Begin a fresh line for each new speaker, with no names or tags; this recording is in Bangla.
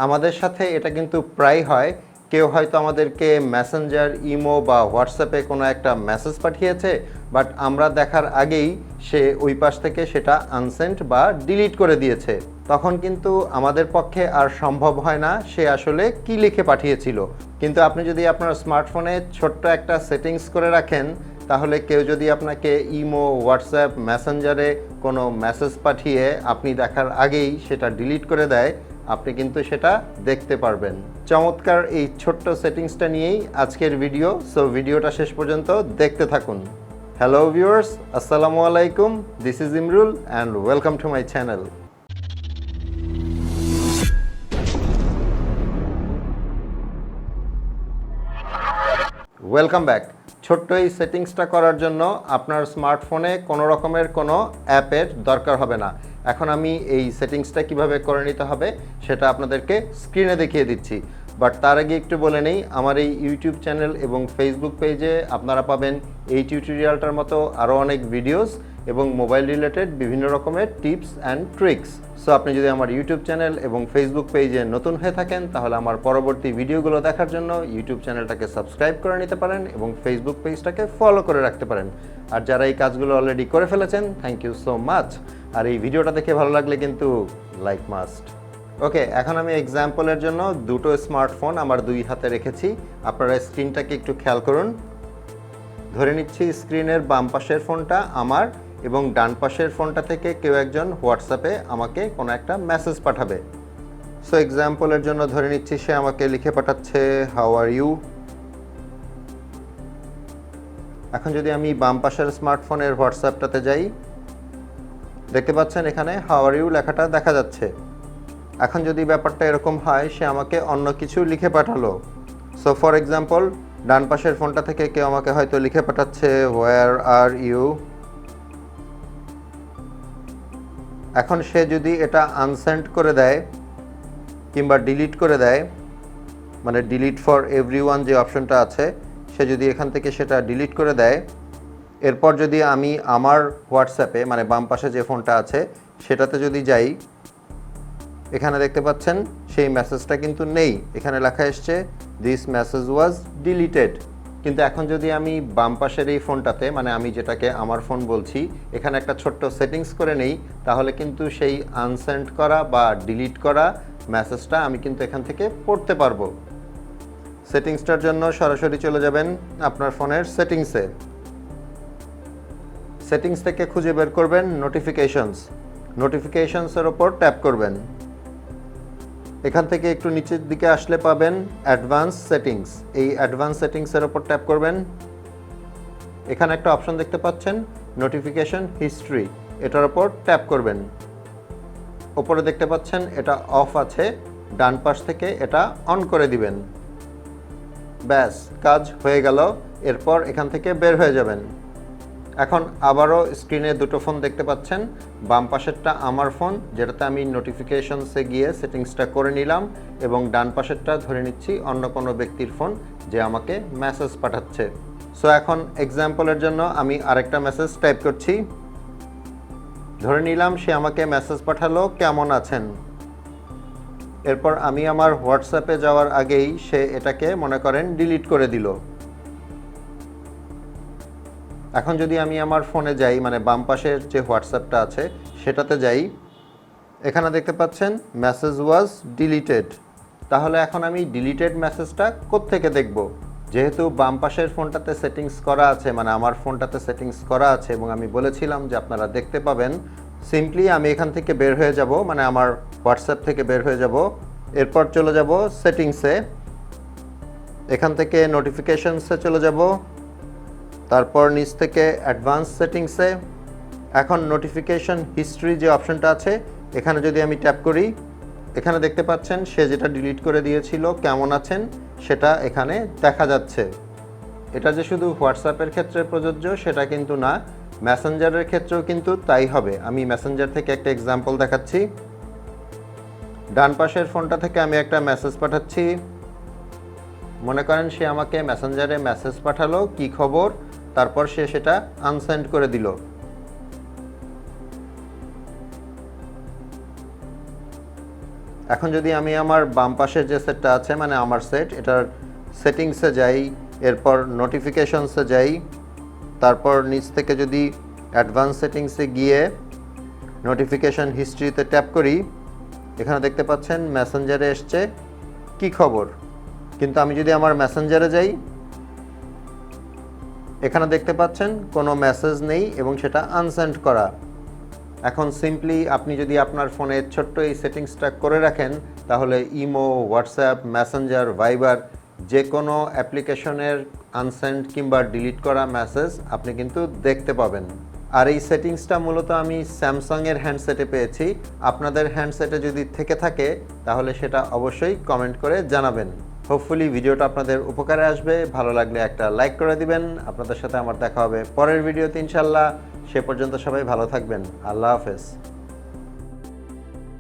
আমাদের সাথে এটা কিন্তু প্রায় হয়। কেউ হয়তো আমাদেরকে মেসেঞ্জার, ইমো বা হোয়াটসঅ্যাপে কোনো একটা মেসেজ পাঠিয়েছে, বাট আমরা দেখার আগেই সে ওই পাশ থেকে সেটা আনসেন্ট বা ডিলিট করে দিয়েছে। তখন কিন্তু আমাদের পক্ষে আর সম্ভব হয় না সে আসলে কি লিখে পাঠিয়েছিল। কিন্তু আপনি যদি আপনার স্মার্টফোনে ছোট্ট একটা সেটিংস করে রাখেন, তাহলে কেউ যদি আপনাকে ইমো, হোয়াটসঅ্যাপ, মেসেঞ্জারে কোনো মেসেজ পাঠিয়ে আপনি দেখার আগেই সেটা ডিলিট করে দেয়, আপনি কিন্তু সেটা দেখতে পারবেন। চমৎকার এই ছোট্ট সেটিংসটা নিয়েই আজকের ভিডিও। সো ভিডিওটা শেষ পর্যন্ত দেখতে থাকুন। হ্যালো ভিউয়ার্স, আসসালামু আলাইকুম। This is Imrul and welcome to my channel. Welcome back. ছোট্ট এই সেটিংসটা করার জন্য আপনার স্মার্টফোনে কোনো রকমের কোনো অ্যাপের দরকার হবে না। এখন আমি এই সেটিংসটা কিভাবে করে নিতে হবে সেটা আপনাদেরকে স্ক্রিনে দেখিয়ে দিচ্ছি। বাট তার আগে একটু বলে নেই, আমার এই ইউটিউব চ্যানেল এবং ফেসবুক পেজে আপনারা পাবেন এই টিউটোরিয়ালটার মতো আরও অনেক ভিডিওস এবং মোবাইল রিলেটেড বিভিন্ন রকমের টিপস অ্যান্ড ট্রিক্স। সো আপনি যদি আমার ইউটিউব চ্যানেল এবং ফেসবুক পেজে নতুন হয়ে থাকেন, তাহলে আমার পরবর্তী ভিডিওগুলো দেখার জন্য ইউটিউব চ্যানেলটাকে সাবস্ক্রাইব করে নিতে পারেন এবং ফেসবুক পেজটাকে ফলো করে রাখতে পারেন। আর যারা এই কাজগুলো অলরেডি করে ফেলেছেন, থ্যাংক ইউ সো মাচ। আর এই ভিডিওটা দেখে ভালো লাগলে কিন্তু লাইক মাস্ট। ওকে, এখন আমি এক্সাম্পলের জন্য দুটো স্মার্টফোন আমার দুই হাতে রেখেছি। আপনারা স্ক্রিনটাকে একটু খেয়াল করুন। ধরে নিচ্ছি স্ক্রিনের বাম পাশের ফোনটা আমার এবং ডান পাশের ফোনটা থেকে কেউ একজন হোয়াটসঅ্যাপে আমাকে কোনো একটা মেসেজ পাঠাবে। সো এক্সাম্পলের জন্য ধরে নিচ্ছি সে আমাকে লিখে পাঠাচ্ছে হাউ আর ইউ। এখন যদি আমি বাম পাশের স্মার্টফোনের হোয়াটসঅ্যাপটাতে যাই, দেখতে পাচ্ছেন এখানে হাউ আর ইউ লেখাটা দেখা যাচ্ছে। এখন যদি ব্যাপারটা এরকম হয় সে আমাকে অন্য কিছু লিখে পাঠালো। সো ফর এক্সাম্পল, ডান পাশের ফোনটা থেকে কেউ আমাকে হয়তো লিখে পাঠাচ্ছে হোয়ার আর ইউ। এখন সে যদি এটা আনসেন্ড করে দেয় কিংবা ডিলিট করে দেয়, মানে ডিলিট ফর এভরিওয়ান যে অপশনটা আছে, সে যদি এখান থেকে সেটা ডিলিট করে দেয়, এরপর যদি আমি আমার হোয়াটসঅ্যাপে মানে বাম পাশে যে ফোনটা আছে সেটাতে যদি যাই, এখানে দেখতে পাচ্ছেন সেই মেসেজটা কিন্তু নেই। এখানে লেখা এসছে দিস মেসেজ ওয়াজ ডিলিটেড। কিন্তু এখন যদি আমি বাম পাশের এই ফোনটাতে, মানে আমি যেটাকে আমার ফোন বলছি, এখানে একটা ছোট্ট সেটিংস করে নেই, তাহলে কিন্তু সেই আনসেন্ড করা বা ডিলিট করা মেসেজটা আমি কিন্তু এখান থেকে পড়তে পারবো। সেটিংসটার জন্য সরাসরি চলে যাবেন আপনার ফোনের সেটিংসে। সেটিংস থেকে খুঁজে বের করবেন নোটিফিকেশনসের ওপর ট্যাপ করবেন। এখান থেকে একটু নিচের দিকে আসলে পাবেন অ্যাডভান্স সেটিংস। এই অ্যাডভান্স সেটিংসের ওপর ট্যাপ করবেন। এখানে একটা অপশন দেখতে পাচ্ছেন নোটিফিকেশন হিস্ট্রি, এটার ওপর ট্যাপ করবেন। ওপরে দেখতে পাচ্ছেন এটা অফ আছে, ডান পাশ থেকে এটা অন করে দিবেন। ব্যাস, কাজ হয়ে গেল। এরপর এখান থেকে বের হয়ে যাবেন। এখন আবারও স্ক্রিনে দুটো ফোন দেখতে পাচ্ছেন। বাম পাশেরটা আমার ফোন, যেটাতে আমি নোটিফিকেশনসে গিয়ে সেটিংসটা করে নিলাম, এবং ডান পাশেরটা ধরে নিচ্ছি অন্য কোনো ব্যক্তির ফোন যে আমাকে মেসেজ পাঠাচ্ছে। সো এখন এক্সাম্পলের জন্য আমি আরেকটা মেসেজ টাইপ করছি। ধরে নিলাম সে আমাকে মেসেজ পাঠালো কেমন আছেন। এরপর আমি আমার হোয়াটসঅ্যাপে যাওয়ার আগেই সে এটাকে মনে করেন ডিলিট করে দিল। এখন যদি আমি আমার ফোনে যাই, মানে বাম পাশের যে হোয়াটসঅ্যাপটা আছে সেটাতে যাই, এখানে দেখতে পাচ্ছেন মেসেজ ওয়াজ ডিলিটেড। তাহলে এখন আমি ডিলিটেড মেসেজটা কোত্থেকে দেখব? যেহেতু বাম পাশের ফোনটাতে সেটিংস করা আছে, মানে আমার ফোনটাতে সেটিংস করা আছে এবং আমি বলেছিলাম যে আপনারা দেখতে পাবেন, সিম্পলি আমি এখান থেকে বের হয়ে যাব, মানে আমার হোয়াটসঅ্যাপ থেকে বের হয়ে যাব। এরপর চলে যাব সেটিংসে, এখান থেকে নোটিফিকেশনসে চলে যাব, তারপর নিচ থেকে অ্যাডভান্স সেটিংসে। এখন নোটিফিকেশন হিস্ট্রি যে অপশনটা আছে এখানে যদি আমি ট্যাপ করি, এখানে দেখতে পাচ্ছেন সে যেটা ডিলিট করে দিয়েছিল কেমন আছেন সেটা এখানে দেখা যাচ্ছে। এটা যে শুধু হোয়াটসঅ্যাপের ক্ষেত্রে প্রযোজ্য সেটা কিন্তু না, মেসেঞ্জারের ক্ষেত্রেও কিন্তু তাই হবে। আমি মেসেঞ্জার থেকে একটা এক্সাম্পল দেখাচ্ছি। ডান পাশের ফোনটা থেকে আমি একটা মেসেজ পাঠাচ্ছি। মনে করেন সে আমাকে মেসেঞ্জারে মেসেজ পাঠালো কি খবর, তারপর সে সেটা আনসেন্ড করে দিল। এখন যদি আমি আমার বাম পাশের যে সেটটা আছে মানে আমার সেট, এটার সেটিংসে যাই, এরপর নোটিফিকেশনসে যাই, তারপর নিচ থেকে যদি অ্যাডভান্স সেটিংসে গিয়ে নোটিফিকেশন হিস্ট্রিতে ট্যাপ করি, এখানে দেখতে পাচ্ছেন মেসেঞ্জারে এসছে কি খবর। কিন্তু আমি যদি আমার মেসেঞ্জারে যাই, এখানে দেখতে পাচ্ছেন কোনো মেসেজ নেই এবং সেটা আনসেন্ড করা। এখন সিম্পলি আপনি যদি আপনার ফোনে ছোট্ট এই সেটিংসটা করে রাখেন, তাহলে ইমো, হোয়াটসঅ্যাপ, মেসেঞ্জার, ভাইবার যে কোনো অ্যাপ্লিকেশনের আনসেন্ড কিংবা ডিলিট করা মেসেজ আপনি কিন্তু দেখতে পাবেন। আর এই সেটিংসটা মূলত আমি স্যামসাংয়ের হ্যান্ডসেটে পেয়েছি। আপনাদের হ্যান্ডসেটে যদি থেকে থাকে তাহলে সেটা অবশ্যই কমেন্ট করে জানাবেন। হোপফুলি ভিডিওটা আপনাদের উপকারে আসবে। ভালো লাগলে একটা লাইক করে দিবেন। আপনাদের সাথে আমার দেখা হবে পরের ভিডিওতে ইনশাল্লাহ। সে পর্যন্ত সবাই ভালো থাকবেন। আল্লাহ হাফেজ।